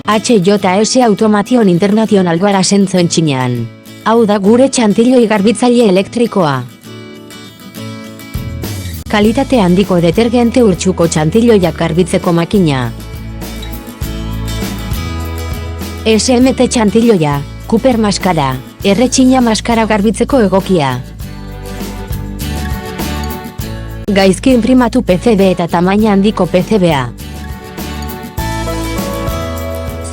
HJS Automation International gara sentzen txinean. Hau da gure txantiloi garbitzaile elektrikoa. Kalitate handiko detergente urtsuko txantiloiak garbitzeko makina. SMT txantiloia, Cooper maskara, erretxina maskara garbitzeko egokia. Gaizki inprimatu PCB eta tamaina handiko PCBa.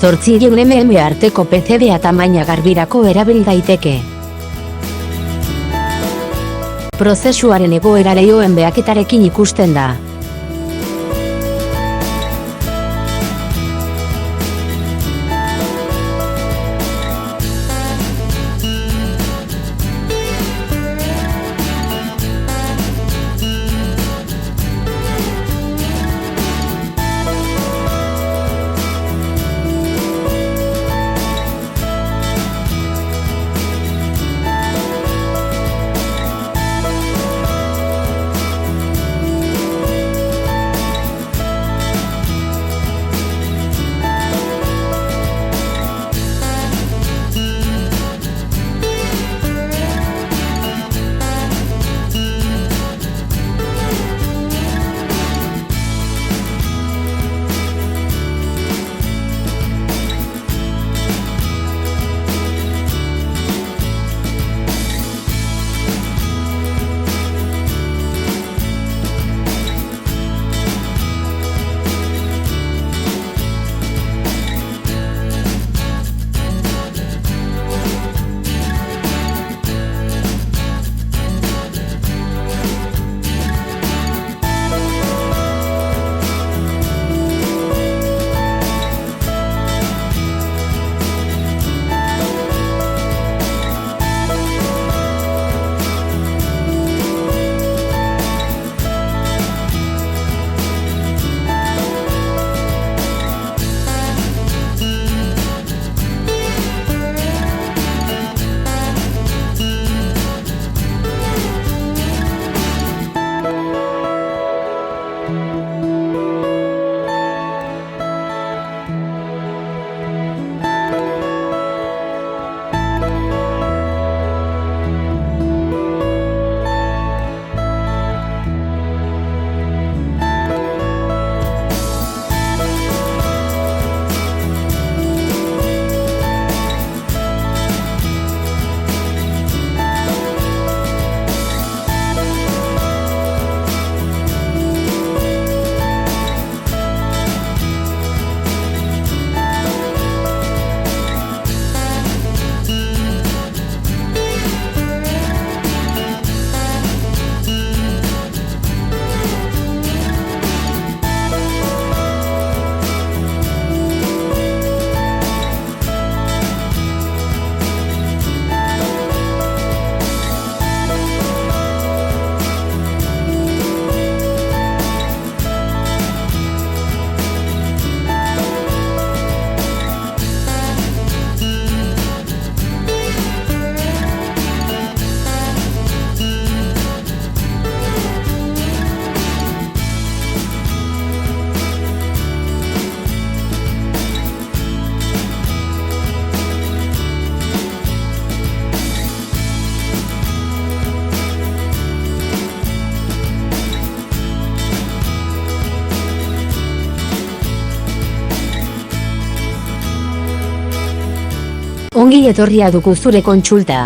800 mm arteko PCBa tamaina garbirako erabil daiteke. Prozesuaren egoera leihoen behaketarekin ikusten da. Ongi etorria dugu zure kontsulta.